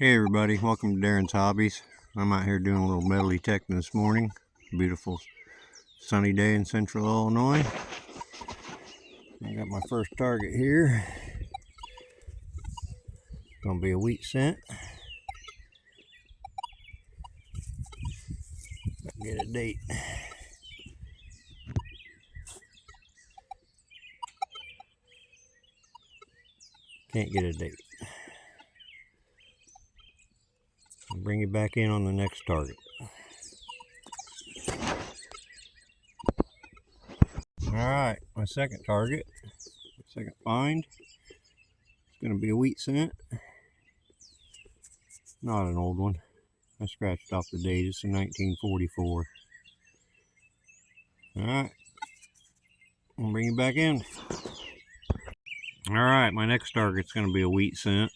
Hey everybody, welcome to Darren's Hobbies. I'm out here doing a little metal detecting this morning. Beautiful sunny day in central Illinois. I got my first target here. Gonna be a wheat scent. Get a date. Can't get a date. I'll bring you back in on the next target. Alright, my second target, second find. It's gonna be a wheat scent. Not an old one. I scratched off the date. It's in 1944. Alright, I'll bring you back in. Alright, my next target's going to be a wheat scent.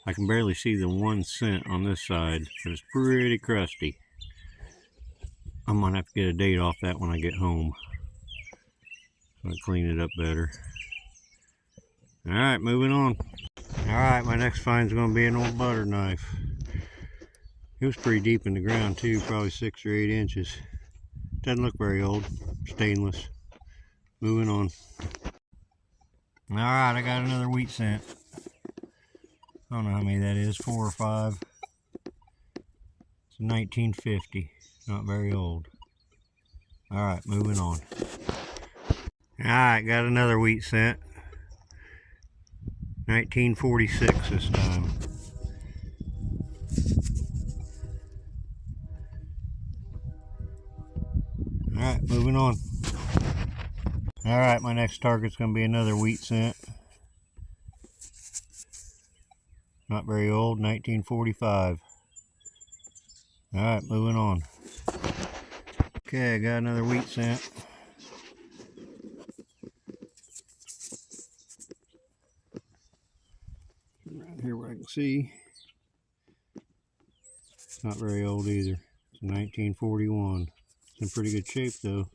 I can barely see the one scent on this side, but it's pretty crusty. I'm going to have to get a date off that when I get home. So I clean it up better. Alright, moving on. Alright, my next find's going to be an old butter knife. It was pretty deep in the ground too, probably 6 or 8 inches. Doesn't look very old. Stainless. Moving on. Alright, I got another wheat scent. I don't know how many that is, 4 or 5. It's 1950. Not very old. Alright, moving on. Alright, got another wheat scent. 1946 this time. Alright, moving on. Alright, my next target's going to be another wheat scent. Not very old, 1945. Alright, moving on. Okay, I got another wheat scent. Right here where I can see. It's not very old either. It's 1941. It's in pretty good shape though.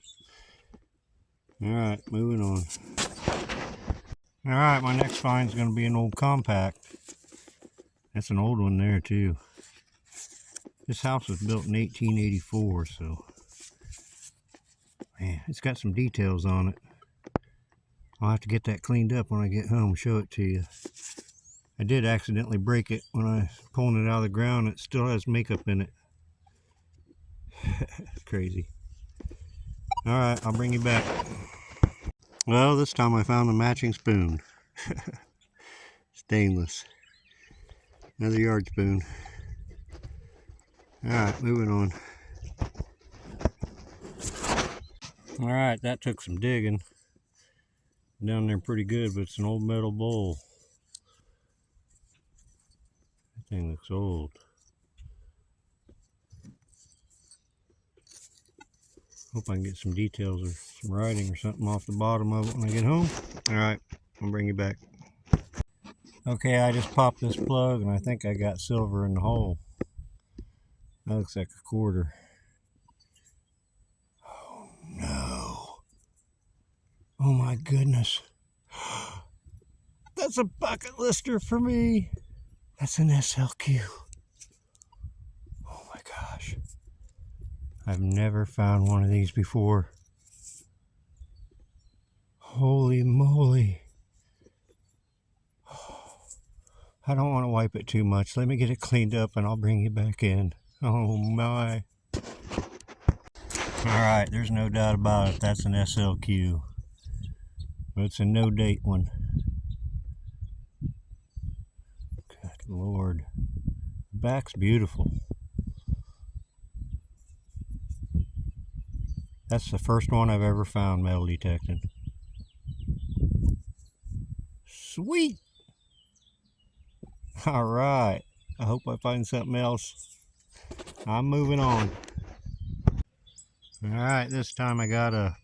Alright, moving on. Alright, my next find is going to be an old compact. That's an old one there too. This house was built in 1884, so man, it's got some details on it. I'll have to get that cleaned up when I get home, show it to you. I did accidentally break it when I was pulling it out of the ground. It still has makeup in it. It's crazy. Alright, I'll bring you back. Well, this time I found a matching spoon. Stainless. Another yard spoon. Alright, moving on. Alright, that took some digging. Down there pretty good, but it's an old metal bowl. That thing looks old. Hope I can get some details or some writing or something off the bottom of it when I get home. Alright, I'll bring you back. Okay, I just popped this plug and I think I got silver in the hole. That looks like a quarter. Oh no. Oh my goodness. That's a bucket lister for me. That's an SLQ. Oh my gosh. I've never found one of these before. Holy moly. I don't want to wipe it too much. Let me get it cleaned up and I'll bring you back in. Oh my. Alright, there's no doubt about it. That's an SLQ. But it's a no date one. Good Lord. The back's beautiful. That's the first one I've ever found metal detected. Sweet! Alright, I hope I find something else. I'm moving on. Alright, this time I got a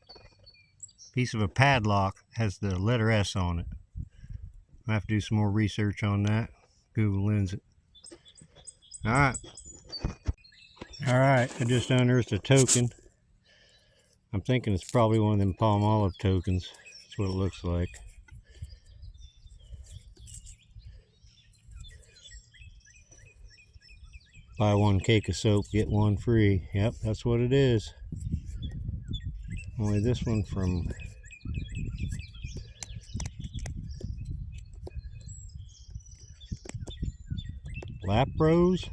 piece of a padlock. It has the letter S on it. I have to do some more research on that. Google Lens it. Alright. Alright, I just unearthed a token. I'm thinking it's probably one of them palm olive tokens. That's what it looks like. buy one cake of soap, get one free. Yep, that's what it is. Only this one from Laprose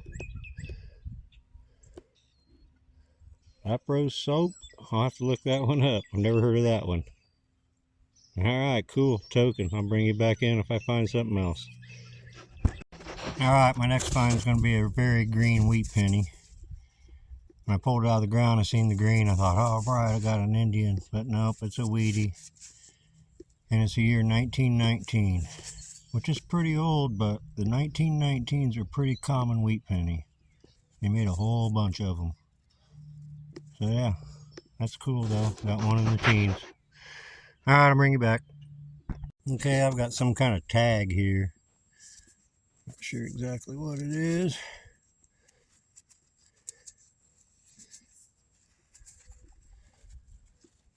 soap. I'll have to look that one up. I've never heard of that one. Alright, cool. Token. I'll bring you back in if I find something else. Alright, my next find is going to be a very green wheat penny. When I pulled it out of the ground, I seen the green. I thought, oh, right, I got an Indian. But nope, it's a wheatie. And it's the year 1919, which is pretty old, but the 1919s are pretty common wheat penny. They made a whole bunch of them. So yeah, that's cool though. Got one in the teens. Alright, I'll bring you back. Okay, I've got some kind of tag here. Not sure exactly what it is.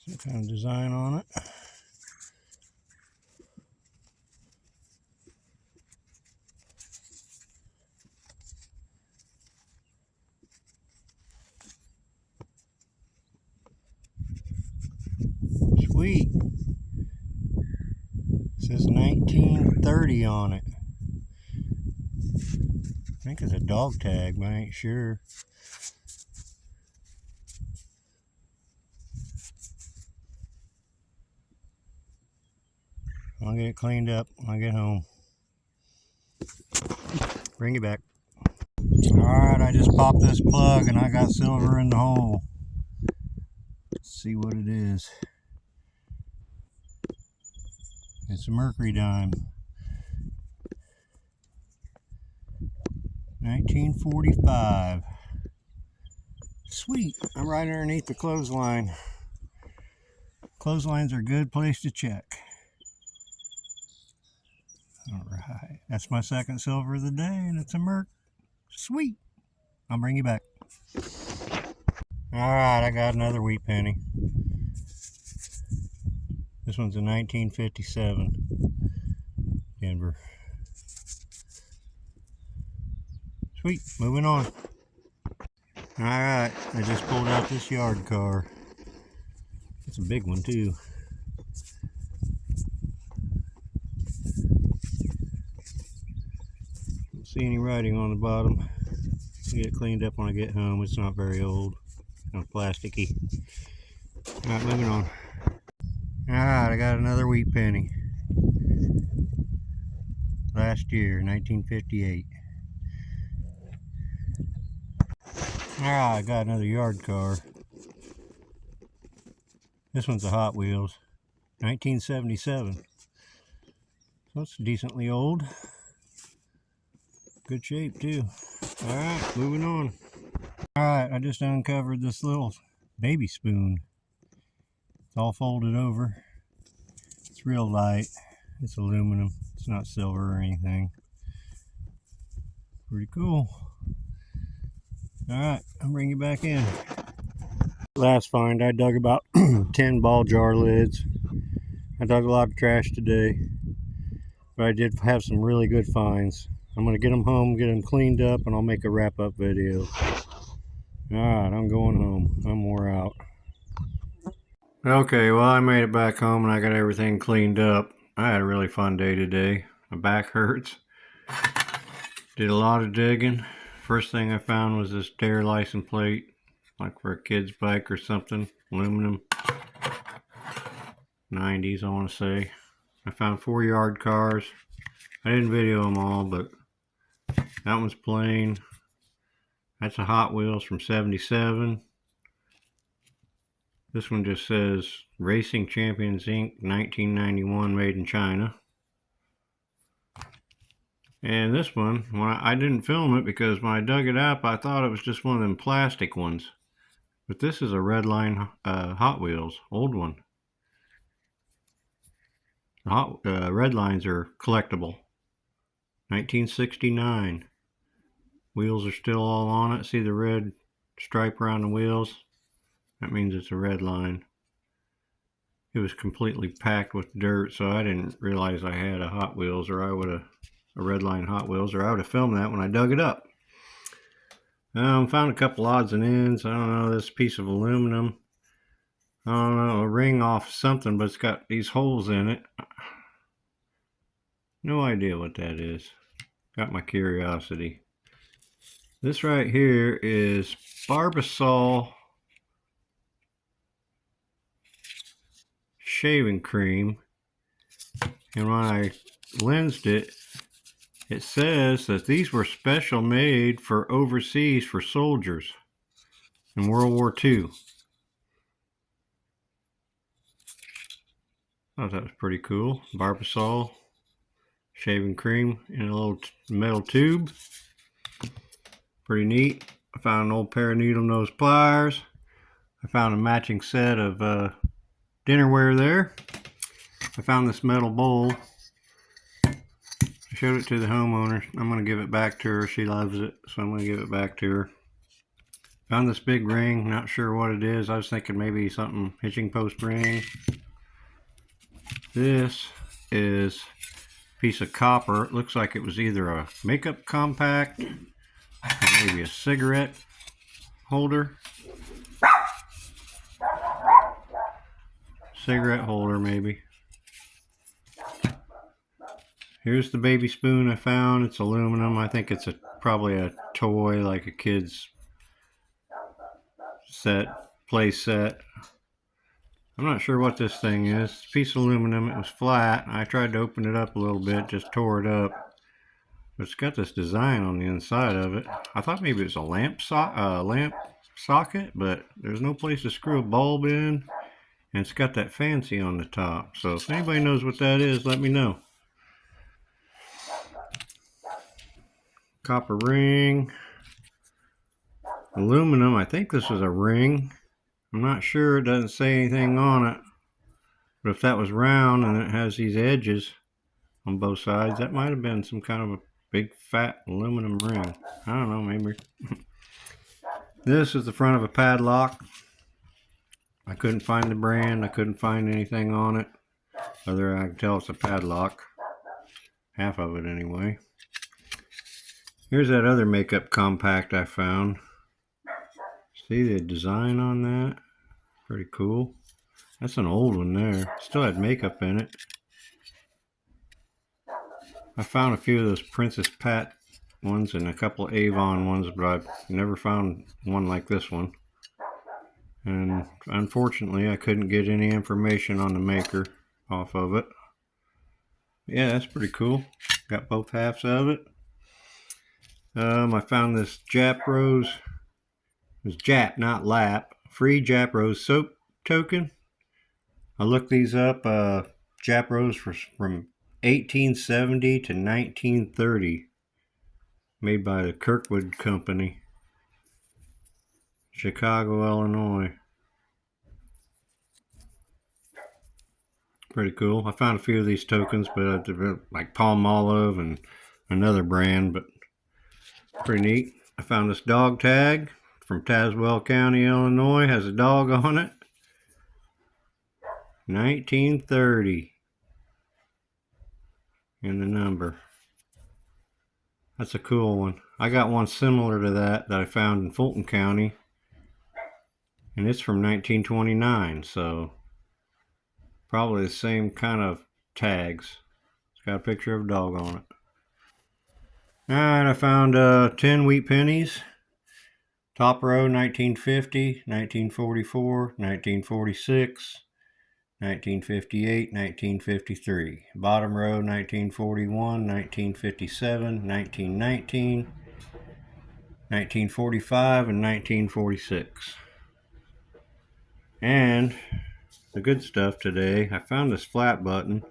Some kind of design on it. Sweet. It says 1930 on it. I think it's a dog tag, but I ain't sure. I'll get it cleaned up when I get home. Bring it back. Alright, I just popped this plug and I got silver in the hole. Let's see what it is. It's a mercury dime. 1945. Sweet. I'm right underneath the clothesline. Clotheslines are a good place to check. Alright. That's my second silver of the day, and it's a merc. Sweet. I'll bring you back. Alright, I got another wheat penny. This one's a 1957 Denver. Sweet, moving on. Alright, I just pulled out this yard car. It's a big one too. Don't see any writing on the bottom. I'll get it cleaned up when I get home. It's not very old. Kind of plasticky. Alright, moving on. Alright, I got another wheat penny. Last year, 1958. Alright, I got another yard car. This one's a Hot Wheels. 1977. So it's decently old. Good shape too. Alright, moving on. Alright, I just uncovered this little baby spoon. It's all folded over. It's real light. It's aluminum. It's not silver or anything. Pretty cool. Alright, I'll bring you back in. Last find, I dug about 10 ball jar lids. I dug a lot of trash today, but I did have some really good finds. I'm going to get them home, get them cleaned up, and I'll make a wrap-up video. Alright, I'm going home. I'm wore out. Okay, well, I made it back home and I got everything cleaned up. I had a really fun day today. My back hurts. Did a lot of digging. First thing I found was this Dare license plate, like for a kid's bike or something. Aluminum. 90s, I want to say. I found 4 yard cars. I didn't video them all, but that one's plain. That's a Hot Wheels from 77. This one just says Racing Champions Inc. 1991, made in China. And this one, I didn't film it because when I dug it up, I thought it was just one of them plastic ones. But this is a Redline Hot Wheels, old one. Red lines are collectible. 1969. Wheels are still all on it. See the red stripe around the wheels? That means it's a red line. It was completely packed with dirt, so I didn't realize I had a Hot Wheels, or I would have a Redline Hot Wheels, or I would have filmed that when I dug it up. Found a couple odds and ends. I don't know, this piece of aluminum. I don't know, a ring off something, but it's got these holes in it. No idea what that is. Got my curiosity. This right here is Barbasol shaving cream. And when I lensed it, it says that these were special made for overseas for soldiers in World War II. I thought that was pretty cool. Barbasol shaving cream in a little metal tube. Pretty neat. I found an old pair of needle nose pliers. I found a matching set of dinnerware there. I found this metal bowl. I showed it to the homeowner. I'm going to give it back to her. She loves it, so I'm going to give it back to her. Found this big ring. Not sure what it is. I was thinking maybe something hitching post ring. This is a piece of copper. It looks like it was either a makeup compact or maybe a cigarette holder. Cigarette holder, maybe. Here's the baby spoon I found. It's aluminum. I think it's probably a toy, like a kid's play set. I'm not sure what this thing is. It's a piece of aluminum. It was flat. I tried to open it up a little bit, just tore it up. But it's got this design on the inside of it. I thought maybe it was a lamp socket, but there's no place to screw a bulb in. And it's got that fancy on the top. So if anybody knows what that is, let me know. Copper ring. Aluminum. I think this was a ring. I'm not sure. It doesn't say anything on it. But if that was round and it has these edges on both sides, that might have been some kind of a big fat aluminum ring. I don't know, maybe. This is the front of a padlock. I couldn't find the brand. I couldn't find anything on it. Other I can tell it's a padlock. Half of it anyway. Here's that other makeup compact I found. See the design on that? Pretty cool. That's an old one there. Still had makeup in it. I found a few of those Princess Pat ones and a couple of Avon ones, but I've never found one like this one. And unfortunately, I couldn't get any information on the maker off of it. Yeah, that's pretty cool. Got both halves of it. I found this Jap Rose. It was Jap, not Lap. Free Jap Rose soap token. I looked these up. Jap Rose from 1870 to 1930. Made by the Kirkwood Company. Chicago, Illinois. Pretty cool. I found a few of these tokens, but like Palmolive and another brand, but pretty neat. I found this dog tag from Tazewell County, Illinois. Has a dog on it. 1930. And the number. That's a cool one. I got one similar to that I found in Fulton County. And it's from 1929, so probably the same kind of tags. It's got a picture of a dog on it. Alright, I found 10 wheat pennies. Top row 1950, 1944, 1946, 1958, 1953. Bottom row 1941, 1957, 1919, 1945, and 1946. And the good stuff today, I found this flat button.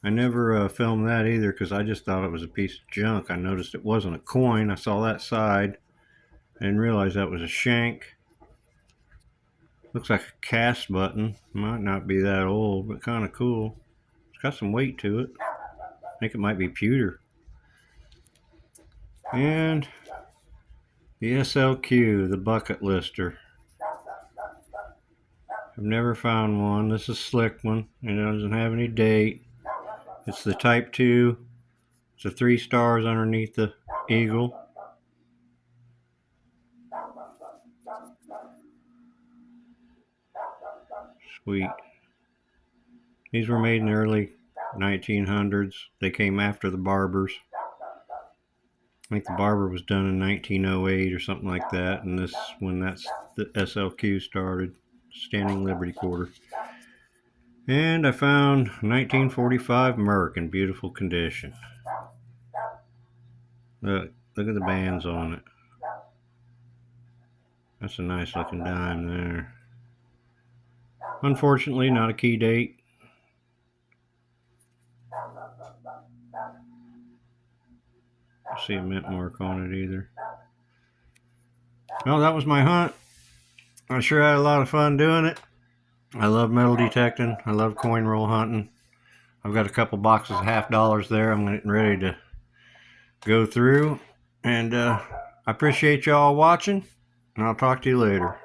I never filmed that either because I just thought it was a piece of junk. I noticed it wasn't a coin. I saw that side. I didn't realize that was a shank. Looks like a cast button. Might not be that old, but kind of cool. It's got some weight to it. I think it might be pewter. And the SLQ, the bucket lister. I've never found one. This is a slick one. It doesn't have any date. It's the Type 2. It's the 3 stars underneath the eagle. Sweet. These were made in the early 1900s. They came after the Barbers. I think the Barber was done in 1908 or something like that, and this when that's the SLQ started, Standing Liberty Quarter. And I found 1945 Merc in beautiful condition. Look at the bands on it. That's a nice looking dime there. Unfortunately, not a key date. I see a mint mark on it either. Well, that was my hunt. I sure had a lot of fun doing it. I love metal detecting. I love coin roll hunting. I've got a couple boxes of $50 there I'm getting ready to go through. And I appreciate y'all watching, and I'll talk to you later.